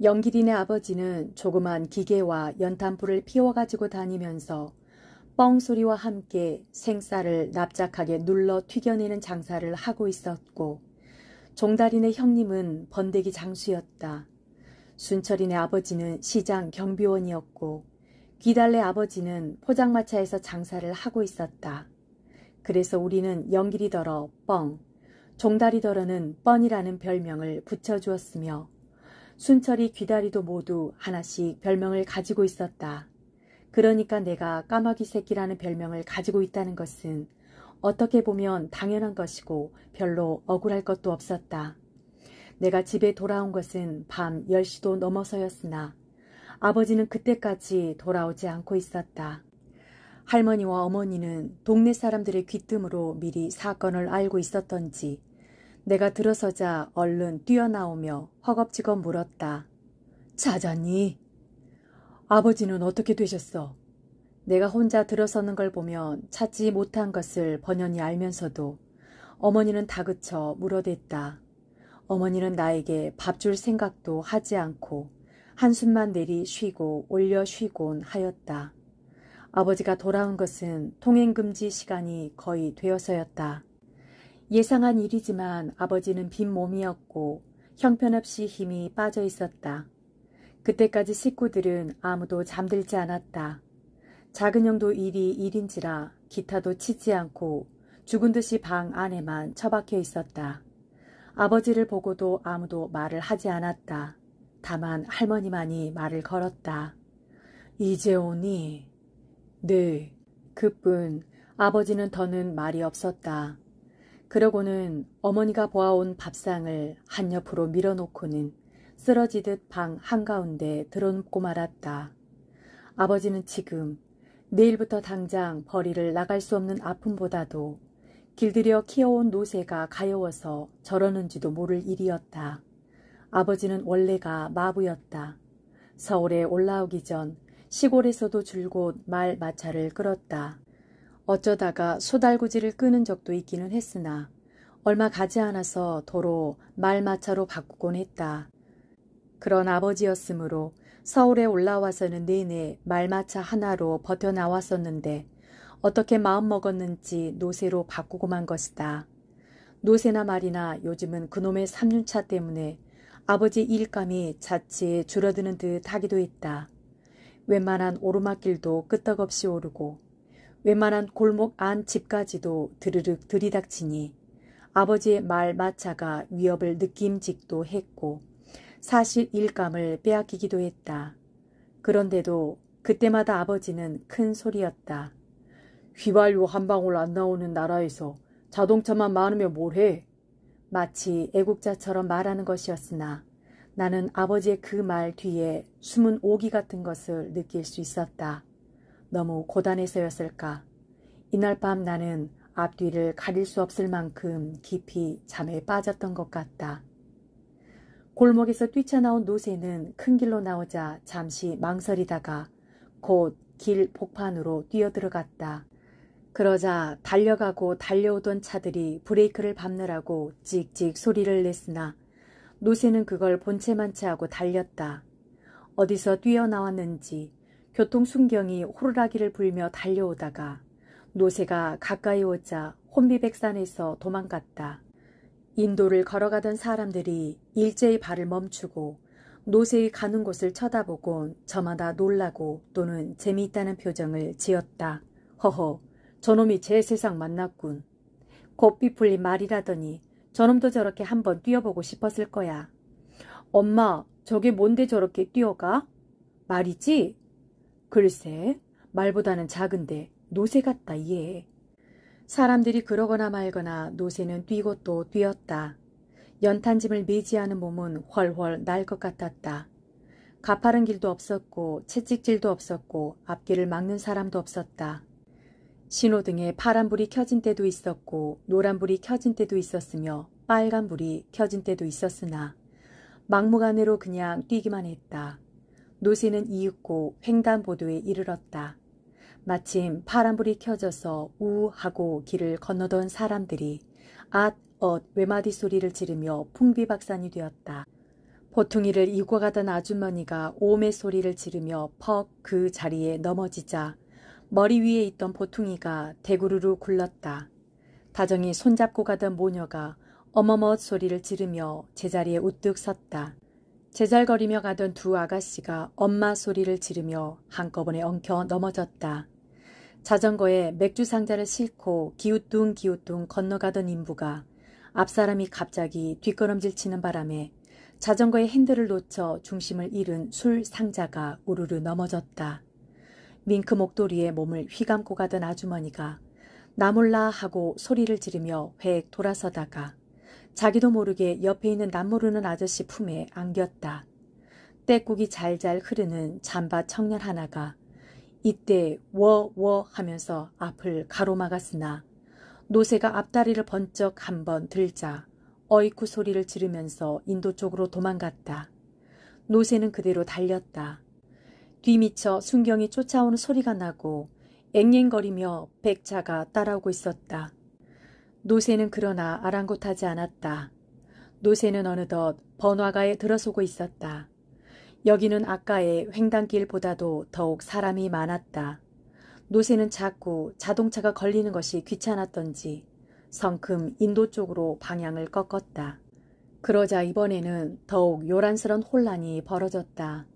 영길이네 아버지는 조그만 기계와 연탄불을 피워가지고 다니면서 뻥소리와 함께 생쌀을 납작하게 눌러 튀겨내는 장사를 하고 있었고 종다리네 형님은 번데기 장수였다. 순철이네 아버지는 시장 경비원이었고 귀달래 아버지는 포장마차에서 장사를 하고 있었다. 그래서 우리는 영길이더러 뻥, 종다리더러는 뻔이라는 별명을 붙여주었으며 순철이 귀다리도 모두 하나씩 별명을 가지고 있었다. 그러니까 내가 까마귀 새끼라는 별명을 가지고 있다는 것은 어떻게 보면 당연한 것이고 별로 억울할 것도 없었다. 내가 집에 돌아온 것은 밤 10시도 넘어서였으나 아버지는 그때까지 돌아오지 않고 있었다. 할머니와 어머니는 동네 사람들의 귀뜸으로 미리 사건을 알고 있었던지 내가 들어서자 얼른 뛰어나오며 허겁지겁 물었다. 찾았니? 아버지는 어떻게 되셨어? 내가 혼자 들어서는 걸 보면 찾지 못한 것을 번연히 알면서도 어머니는 다그쳐 물어댔다. 어머니는 나에게 밥 줄 생각도 하지 않고 한숨만 내리 쉬고 올려 쉬곤 하였다. 아버지가 돌아온 것은 통행금지 시간이 거의 되어서였다. 예상한 일이지만 아버지는 빈 몸이었고 형편없이 힘이 빠져 있었다. 그때까지 식구들은 아무도 잠들지 않았다. 작은 형도 일이 일인지라 기타도 치지 않고 죽은 듯이 방 안에만 처박혀 있었다. 아버지를 보고도 아무도 말을 하지 않았다. 다만 할머니만이 말을 걸었다. 이제 오니? 네. 그뿐 아버지는 더는 말이 없었다. 그러고는 어머니가 보아온 밥상을 한옆으로 밀어놓고는 쓰러지듯 방 한가운데 들어눕고 말았다. 아버지는 지금 내일부터 당장 벌이를 나갈 수 없는 아픔보다도 길들여 키워온 노새가 가여워서 저러는지도 모를 일이었다. 아버지는 원래가 마부였다. 서울에 올라오기 전 시골에서도 줄곧 말 마차를 끌었다. 어쩌다가 소달구지를 끄는 적도 있기는 했으나 얼마 가지 않아서 도로 말 마차로 바꾸곤 했다. 그런 아버지였으므로 서울에 올라와서는 내내 말마차 하나로 버텨나왔었는데 어떻게 마음먹었는지 노새로 바꾸고만 것이다. 노새나 말이나 요즘은 그놈의 3년차 때문에 아버지 일감이 자칫 줄어드는 듯 하기도 했다. 웬만한 오르막길도 끄떡없이 오르고 웬만한 골목 안 집까지도 드르륵 들이닥치니 아버지의 말 마차가 위협을 느낌직도 했고 사실 일감을 빼앗기기도 했다. 그런데도 그때마다 아버지는 큰 소리였다. 휘발유 한 방울 안 나오는 나라에서 자동차만 많으면 뭘 해? 마치 애국자처럼 말하는 것이었으나 나는 아버지의 그 말 뒤에 숨은 오기 같은 것을 느낄 수 있었다. 너무 고단해서였을까? 이날 밤 나는 앞뒤를 가릴 수 없을 만큼 깊이 잠에 빠졌던 것 같다. 골목에서 뛰쳐나온 노새는 큰 길로 나오자 잠시 망설이다가 곧 길 복판으로 뛰어들어갔다. 그러자 달려가고 달려오던 차들이 브레이크를 밟느라고 찍찍 소리를 냈으나 노새는 그걸 본체만치 하고 달렸다. 어디서 뛰어나왔는지 교통순경이 호루라기를 불며 달려오다가 노새가 가까이 오자 혼비백산에서 도망갔다. 인도를 걸어가던 사람들이 일제히 발을 멈추고 노새의 가는 곳을 쳐다보곤 저마다 놀라고 또는 재미있다는 표정을 지었다. 허허, 저놈이 제 세상 만났군. 곱비 풀린 말이라더니 저놈도 저렇게 한번 뛰어보고 싶었을 거야. 엄마, 저게 뭔데 저렇게 뛰어가? 말이지? 글쎄, 말보다는 작은데 노새 같다 얘. 사람들이 그러거나 말거나 노새는 뛰고 또 뛰었다. 연탄짐을 매지하는 몸은 훨훨 날 것 같았다. 가파른 길도 없었고 채찍질도 없었고 앞길을 막는 사람도 없었다. 신호등에 파란불이 켜진 때도 있었고 노란불이 켜진 때도 있었으며 빨간불이 켜진 때도 있었으나 막무가내로 그냥 뛰기만 했다. 노새는 이윽고 횡단보도에 이르렀다. 마침 파란불이 켜져서 우하고 길을 건너던 사람들이 외마디 소리를 지르며 풍비박산이 되었다. 보퉁이를 이고 가던 아주머니가 오매 소리를 지르며 퍽 그 자리에 넘어지자 머리 위에 있던 보퉁이가 대구르르 굴렀다. 다정히 손잡고 가던 모녀가 어머머 소리를 지르며 제자리에 우뚝 섰다. 제잘거리며 가던 두 아가씨가 엄마 소리를 지르며 한꺼번에 엉켜 넘어졌다. 자전거에 맥주 상자를 싣고 기우뚱기우뚱 건너가던 인부가 앞사람이 갑자기 뒷걸음질 치는 바람에 자전거의 핸들을 놓쳐 중심을 잃은 술 상자가 우르르 넘어졌다. 밍크 목도리에 몸을 휘감고 가던 아주머니가 나 몰라 하고 소리를 지르며 획 돌아서다가 자기도 모르게 옆에 있는 남모르는 아저씨 품에 안겼다. 떼국이 잘잘 흐르는 잠바 청년 하나가 이때 워워 하면서 앞을 가로막았으나 노새가 앞다리를 번쩍 한번 들자 어이쿠 소리를 지르면서 인도 쪽으로 도망갔다. 노새는 그대로 달렸다. 뒤미쳐 순경이 쫓아오는 소리가 나고 앵앵거리며 백차가 따라오고 있었다. 노새는 그러나 아랑곳하지 않았다. 노새는 어느덧 번화가에 들어서고 있었다. 여기는 아까의 횡단길보다도 더욱 사람이 많았다. 노새는 자꾸 자동차가 걸리는 것이 귀찮았던지 성큼 인도 쪽으로 방향을 꺾었다. 그러자 이번에는 더욱 요란스런 혼란이 벌어졌다.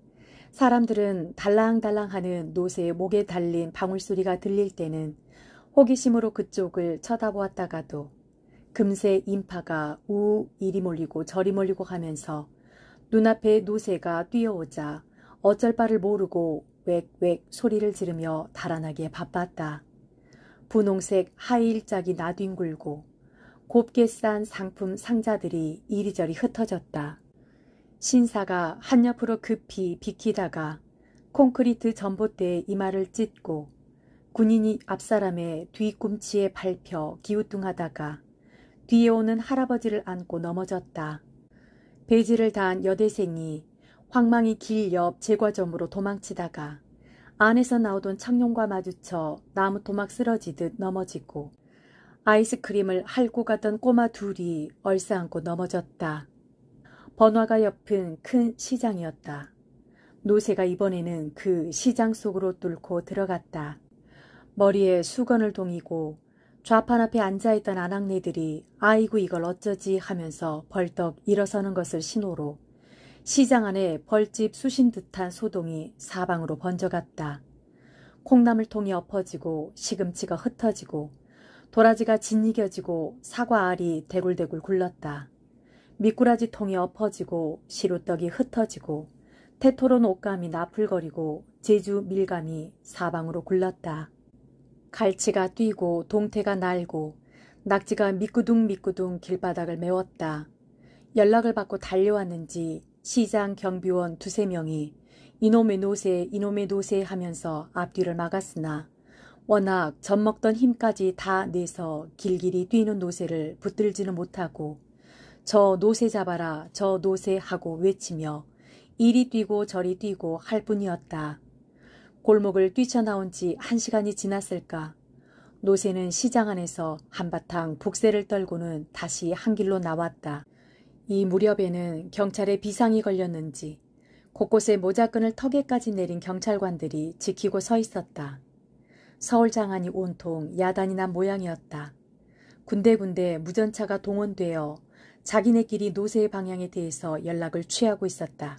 사람들은 달랑달랑하는 노새의 목에 달린 방울소리가 들릴 때는 호기심으로 그쪽을 쳐다보았다가도 금세 인파가 이리 몰리고 저리 몰리고 하면서 눈앞에 노새가 뛰어오자 어쩔 바를 모르고 웩웩 소리를 지르며 달아나게 바빴다. 분홍색 하이힐짝이 나뒹굴고 곱게 싼 상품 상자들이 이리저리 흩어졌다. 신사가 한옆으로 급히 비키다가 콘크리트 전봇대에 이마를 찢고 군인이 앞사람의 뒤꿈치에 밟혀 기우뚱하다가 뒤에 오는 할아버지를 안고 넘어졌다. 배지를 단 여대생이 황망히 길 옆 제과점으로 도망치다가 안에서 나오던 청년과 마주쳐 나무 토막 쓰러지듯 넘어지고 아이스크림을 핥고 가던 꼬마 둘이 얼싸안고 넘어졌다. 번화가 옆은 큰 시장이었다. 노새가 이번에는 그 시장 속으로 뚫고 들어갔다. 머리에 수건을 동이고 좌판 앞에 앉아있던 아낙네들이 아이고 이걸 어쩌지 하면서 벌떡 일어서는 것을 신호로 시장 안에 벌집 쑤신 듯한 소동이 사방으로 번져갔다. 콩나물통이 엎어지고 시금치가 흩어지고 도라지가 짓이겨지고 사과 알이 대굴대굴 굴렀다. 미꾸라지 통이 엎어지고 시루떡이 흩어지고 테토론 옷감이 나풀거리고 제주 밀감이 사방으로 굴렀다. 갈치가 뛰고 동태가 날고 낙지가 미꾸둥미꾸둥 길바닥을 메웠다. 연락을 받고 달려왔는지 시장 경비원 두세 명이 이놈의 노새 하면서 앞뒤를 막았으나 워낙 젖먹던 힘까지 다 내서 길길이 뛰는 노새를 붙들지는 못하고 저 노새 잡아라 저 노새 하고 외치며 이리 뛰고 저리 뛰고 할 뿐이었다. 골목을 뛰쳐나온 지 1시간이 지났을까. 노새는 시장 안에서 한바탕 북새를 떨고는 다시 한 길로 나왔다. 이 무렵에는 경찰에 비상이 걸렸는지 곳곳에 모자끈을 턱에까지 내린 경찰관들이 지키고 서 있었다. 서울 장안이 온통 야단이 난 모양이었다. 군데군데 무전차가 동원되어 자기네끼리 노새의 방향에 대해서 연락을 취하고 있었다.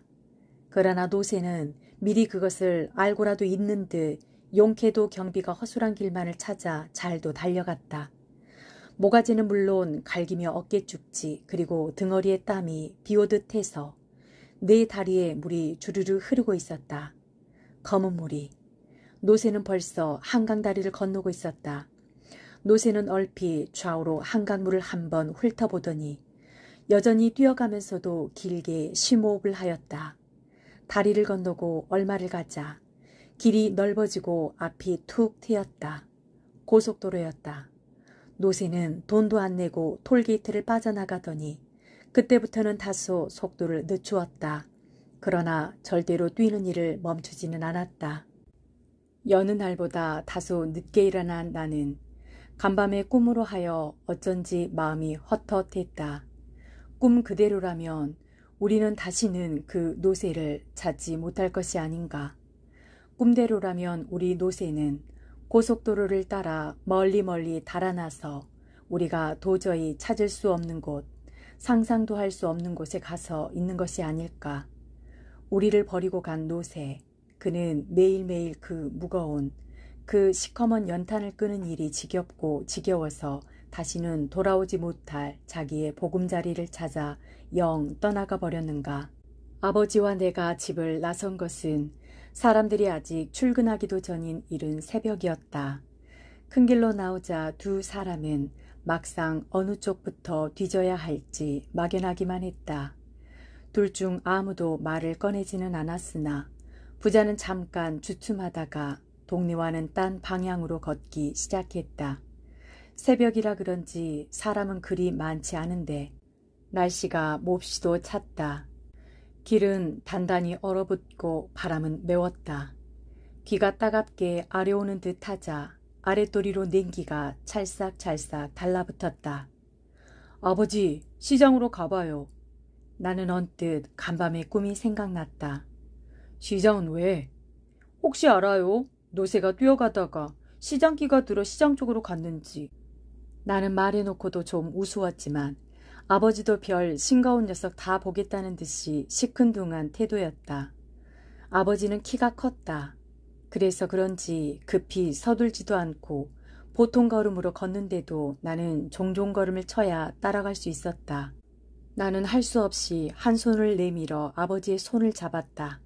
그러나 노새는 미리 그것을 알고라도 있는 듯 용케도 경비가 허술한 길만을 찾아 잘도 달려갔다. 모가지는 물론 갈기며 어깨 쭉지 그리고 등허리에 땀이 비오듯 해서 내 다리에 물이 주르르 흐르고 있었다. 검은 물이. 노새는 벌써 한강다리를 건너고 있었다. 노새는 얼핏 좌우로 한강물을 한번 훑어보더니 여전히 뛰어가면서도 길게 심호흡을 하였다. 다리를 건너고 얼마를 가자 길이 넓어지고 앞이 툭 트였다. 고속도로였다. 노새는 돈도 안 내고 톨게이트를 빠져나가더니 그때부터는 다소 속도를 늦추었다. 그러나 절대로 뛰는 일을 멈추지는 않았다. 여느 날보다 다소 늦게 일어난 나는 간밤에 꿈으로 하여 어쩐지 마음이 헛헛했다. 꿈 그대로라면 우리는 다시는 그 노새를 찾지 못할 것이 아닌가. 꿈대로라면 우리 노새는 고속도로를 따라 멀리 달아나서 우리가 도저히 찾을 수 없는 곳, 상상도 할 수 없는 곳에 가서 있는 것이 아닐까. 우리를 버리고 간 노새, 그는 매일매일 그 무거운, 그 시커먼 연탄을 끄는 일이 지겹고 지겨워서 다시는 돌아오지 못할 자기의 보금자리를 찾아 영 떠나가 버렸는가. 아버지와 내가 집을 나선 것은 사람들이 아직 출근하기도 전인 이른 새벽이었다. 큰 길로 나오자 두 사람은 막상 어느 쪽부터 뒤져야 할지 막연하기만 했다. 둘 중 아무도 말을 꺼내지는 않았으나 부자는 잠깐 주춤하다가 동네와는 딴 방향으로 걷기 시작했다. 새벽이라 그런지 사람은 그리 많지 않은데 날씨가 몹시도 찼다. 길은 단단히 얼어붙고 바람은 매웠다. 귀가 따갑게 아려오는 듯하자 아랫도리로 냉기가 찰싹찰싹 달라붙었다. 아버지, 시장으로 가봐요. 나는 언뜻 간밤의 꿈이 생각났다. 시장은 왜? 혹시 알아요? 노새가 뛰어가다가 시장기가 들어 시장 쪽으로 갔는지. 나는 말해놓고도 좀 우스웠지만 아버지도 별 싱거운 녀석 다 보겠다는 듯이 시큰둥한 태도였다. 아버지는 키가 컸다. 그래서 그런지 급히 서둘지도 않고 보통 걸음으로 걷는데도 나는 종종 걸음을 쳐야 따라갈 수 있었다. 나는 할 수 없이 한 손을 내밀어 아버지의 손을 잡았다.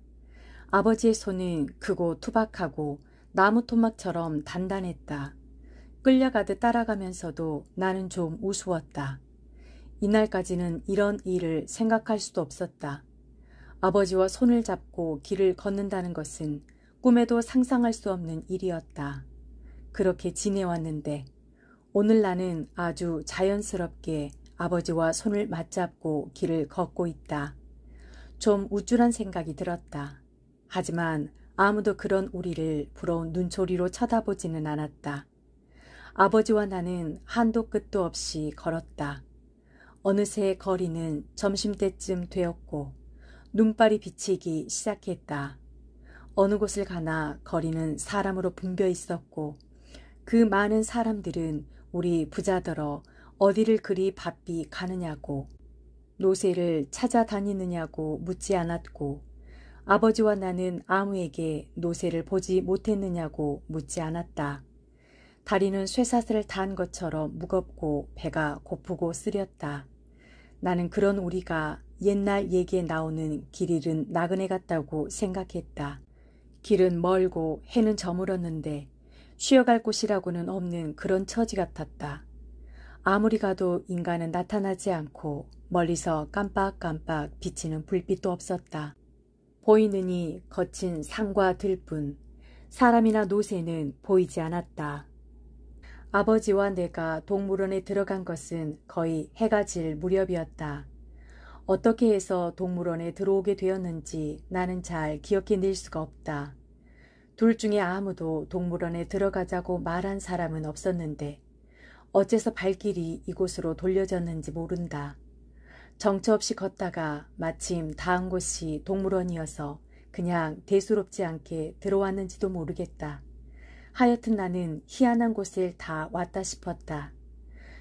아버지의 손은 크고 투박하고 나무 토막처럼 단단했다. 끌려가듯 따라가면서도 나는 좀 우스웠다. 이날까지는 이런 일을 생각할 수도 없었다. 아버지와 손을 잡고 길을 걷는다는 것은 꿈에도 상상할 수 없는 일이었다. 그렇게 지내왔는데 오늘 나는 아주 자연스럽게 아버지와 손을 맞잡고 길을 걷고 있다. 좀 우쭐한 생각이 들었다. 하지만 아무도 그런 우리를 부러운 눈초리로 쳐다보지는 않았다. 아버지와 나는 한도 끝도 없이 걸었다. 어느새 거리는 점심때쯤 되었고 눈발이 비치기 시작했다. 어느 곳을 가나 거리는 사람으로 붐벼 있었고 그 많은 사람들은 우리 부자더러 어디를 그리 바삐 가느냐고, 노새를 찾아다니느냐고 묻지 않았고, 아버지와 나는 아무에게 노새를 보지 못했느냐고 묻지 않았다. 다리는 쇠사슬을 단 것처럼 무겁고 배가 고프고 쓰렸다. 나는 그런 우리가 옛날 얘기에 나오는 길 잃은 나그네 같다고 생각했다. 길은 멀고 해는 저물었는데 쉬어갈 곳이라고는 없는 그런 처지 같았다. 아무리 가도 인간은 나타나지 않고 멀리서 깜빡깜빡 비치는 불빛도 없었다. 보이느니 거친 산과 들뿐, 사람이나 노새는 보이지 않았다. 아버지와 내가 동물원에 들어간 것은 거의 해가 질 무렵이었다. 어떻게 해서 동물원에 들어오게 되었는지 나는 잘 기억해낼 수가 없다. 둘 중에 아무도 동물원에 들어가자고 말한 사람은 없었는데 어째서 발길이 이곳으로 돌려졌는지 모른다. 정처 없이 걷다가 마침 닿은 곳이 동물원이어서 그냥 대수롭지 않게 들어왔는지도 모르겠다. 하여튼 나는 희한한 곳을 다 왔다 싶었다.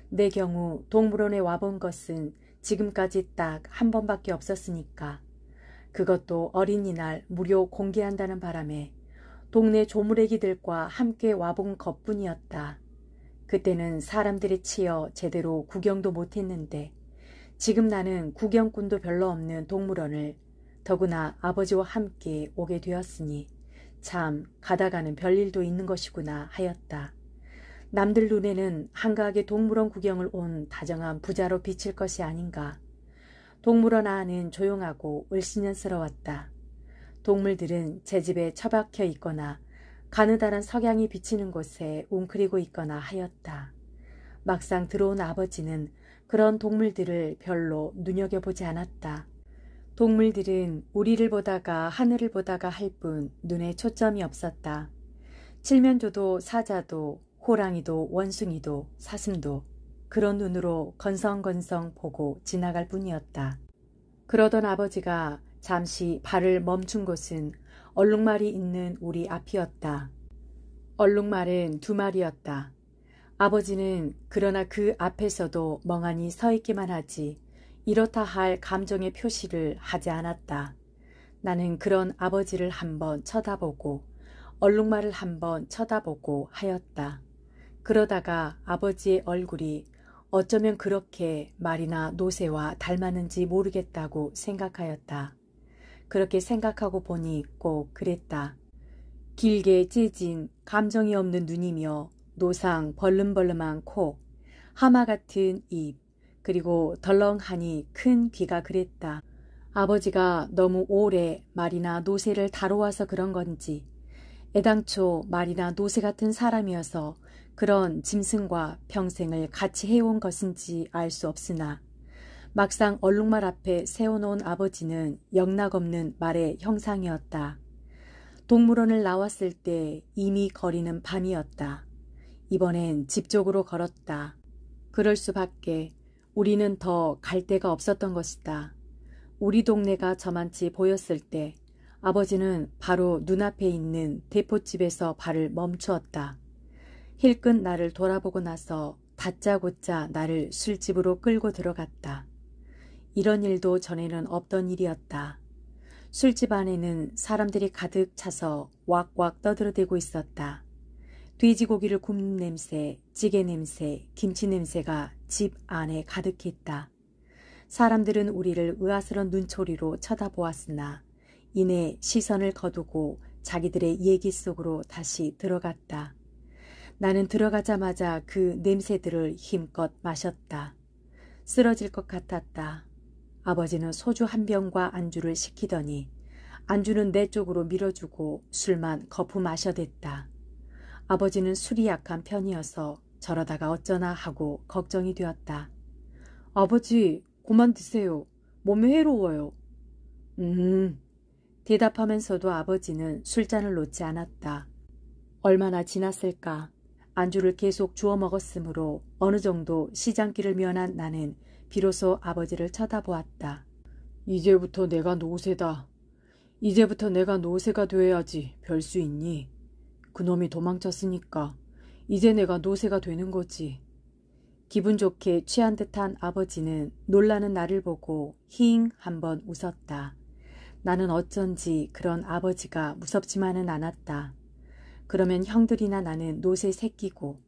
내 경우 동물원에 와본 것은 지금까지 딱 한 번밖에 없었으니까. 그것도 어린이날 무료 공개한다는 바람에 동네 조물애기들과 함께 와본 것뿐이었다. 그때는 사람들이 치여 제대로 구경도 못했는데 지금 나는 구경꾼도 별로 없는 동물원을 더구나 아버지와 함께 오게 되었으니 참 가다가는 별일도 있는 것이구나 하였다. 남들 눈에는 한가하게 동물원 구경을 온 다정한 부자로 비칠 것이 아닌가. 동물원 안은 조용하고 을씨년스러웠다. 동물들은 제 집에 처박혀 있거나 가느다란 석양이 비치는 곳에 웅크리고 있거나 하였다. 막상 들어온 아버지는 그런 동물들을 별로 눈여겨보지 않았다. 동물들은 우리를 보다가 하늘을 보다가 할 뿐 눈에 초점이 없었다. 칠면조도 사자도 호랑이도 원숭이도 사슴도 그런 눈으로 건성건성 보고 지나갈 뿐이었다. 그러던 아버지가 잠시 발을 멈춘 곳은 얼룩말이 있는 우리 앞이었다. 얼룩말은 2마리였다. 아버지는 그러나 그 앞에서도 멍하니 서 있기만 하지 이렇다 할 감정의 표시를 하지 않았다. 나는 그런 아버지를 한번 쳐다보고 얼룩말을 한번 쳐다보고 하였다. 그러다가 아버지의 얼굴이 어쩌면 그렇게 말이나 노새와 닮았는지 모르겠다고 생각하였다. 그렇게 생각하고 보니 꼭 그랬다. 길게 찢은 감정이 없는 눈이며 노상 벌름벌름한 코, 하마 같은 입, 그리고 덜렁하니 큰 귀가 그랬다. 아버지가 너무 오래 말이나 노새를 다뤄와서 그런 건지 애당초 말이나 노새 같은 사람이어서 그런 짐승과 평생을 같이 해온 것인지 알 수 없으나 막상 얼룩말 앞에 세워놓은 아버지는 영락없는 말의 형상이었다. 동물원을 나왔을 때 이미 거리는 밤이었다. 이번엔 집 쪽으로 걸었다. 그럴 수밖에 우리는 더 갈 데가 없었던 것이다. 우리 동네가 저만치 보였을 때 아버지는 바로 눈앞에 있는 대포집에서 발을 멈추었다. 힐끗 나를 돌아보고 나서 다짜고짜 나를 술집으로 끌고 들어갔다. 이런 일도 전에는 없던 일이었다. 술집 안에는 사람들이 가득 차서 왁왁 떠들어대고 있었다. 돼지고기를 굽는 냄새, 찌개 냄새, 김치 냄새가 집 안에 가득했다. 사람들은 우리를 의아스런 눈초리로 쳐다보았으나 이내 시선을 거두고 자기들의 얘기 속으로 다시 들어갔다. 나는 들어가자마자 그 냄새들을 힘껏 마셨다. 쓰러질 것 같았다. 아버지는 소주 한 병과 안주를 시키더니 안주는 내 쪽으로 밀어주고 술만 거푸 마셔댔다. 아버지는 술이 약한 편이어서 저러다가 어쩌나 하고 걱정이 되었다. 아버지, 그만 드세요. 몸에 해로워요. 대답하면서도 아버지는 술잔을 놓지 않았다. 얼마나 지났을까. 안주를 계속 주워 먹었으므로 어느 정도 시장길을 면한 나는 비로소 아버지를 쳐다보았다. 이제부터 내가 노새다. 이제부터 내가 노새가 되어야지 별 수 있니? 그놈이 도망쳤으니까 이제 내가 노새가 되는 거지. 기분 좋게 취한 듯한 아버지는 놀라는 나를 보고 힝 한번 웃었다. 나는 어쩐지 그런 아버지가 무섭지만은 않았다. 그러면 형들이나 나는 노새 새끼고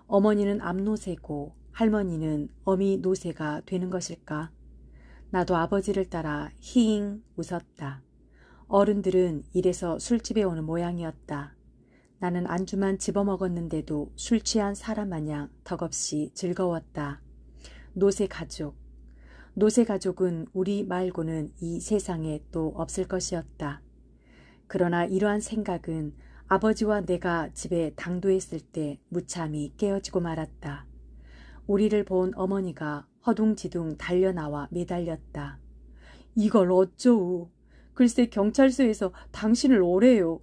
어머니는 암노새고 할머니는 어미 노새가 되는 것일까? 나도 아버지를 따라 힝 웃었다. 어른들은 이래서 술집에 오는 모양이었다. 나는 안주만 집어먹었는데도 술 취한 사람 마냥 덕없이 즐거웠다. 노새 가족. 노새 가족은 우리 말고는 이 세상에 또 없을 것이었다. 그러나 이러한 생각은 아버지와 내가 집에 당도했을 때 무참히 깨어지고 말았다. 우리를 본 어머니가 허둥지둥 달려나와 매달렸다. 이걸 어쩌우. 글쎄 경찰서에서 당신을 오래요.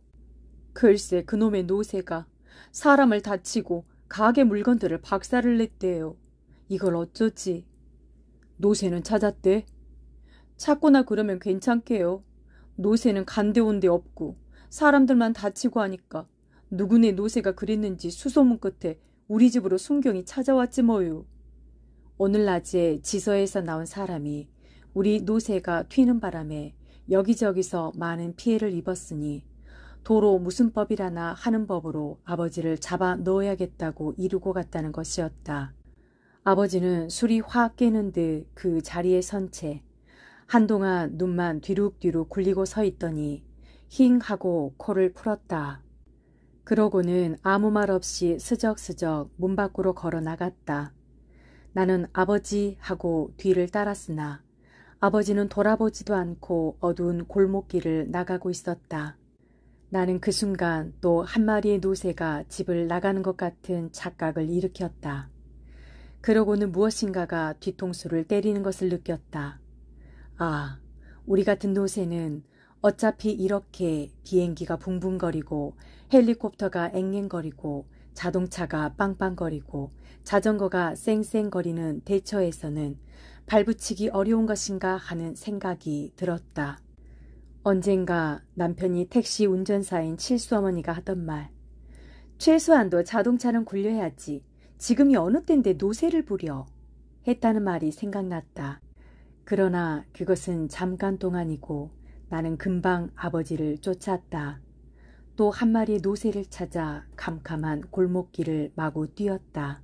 글쎄 그놈의 노새가 사람을 다치고 가게 물건들을 박살을 냈대요. 이걸 어쩌지? 노새는 찾았대? 찾거나 그러면 괜찮게요. 노새는 간데온 데 없고 사람들만 다치고 하니까 누구네 노새가 그랬는지 수소문 끝에 우리 집으로 순경이 찾아왔지 뭐요. 오늘 낮에 지서에서 나온 사람이 우리 노새가 튀는 바람에 여기저기서 많은 피해를 입었으니 도로 무슨 법이라나 하는 법으로 아버지를 잡아 넣어야겠다고 이루고 갔다는 것이었다. 아버지는 술이 확 깨는 듯 그 자리에 선 채 한동안 눈만 뒤룩뒤룩 굴리고 서 있더니 힝 하고 코를 풀었다. 그러고는 아무 말 없이 스적스적 문 밖으로 걸어 나갔다. 나는 아버지 하고 뒤를 따랐으나 아버지는 돌아보지도 않고 어두운 골목길을 나가고 있었다. 나는 그 순간 또 한 마리의 노새가 집을 나가는 것 같은 착각을 일으켰다. 그러고는 무엇인가가 뒤통수를 때리는 것을 느꼈다. 아, 우리 같은 노새는 어차피 이렇게 비행기가 붕붕거리고 헬리콥터가 앵앵거리고 자동차가 빵빵거리고 자전거가 쌩쌩거리는 대처에서는 발붙이기 어려운 것인가 하는 생각이 들었다. 언젠가 남편이 택시 운전사인 칠수어머니가 하던 말, 최소한도 자동차는 굴려야지 지금이 어느 때인데 노새를 부려 했다는 말이 생각났다. 그러나 그것은 잠깐 동안이고 나는 금방 아버지를 쫓았다. 또 한 마리의 노새를 찾아 캄캄한 골목길을 마구 뛰었다.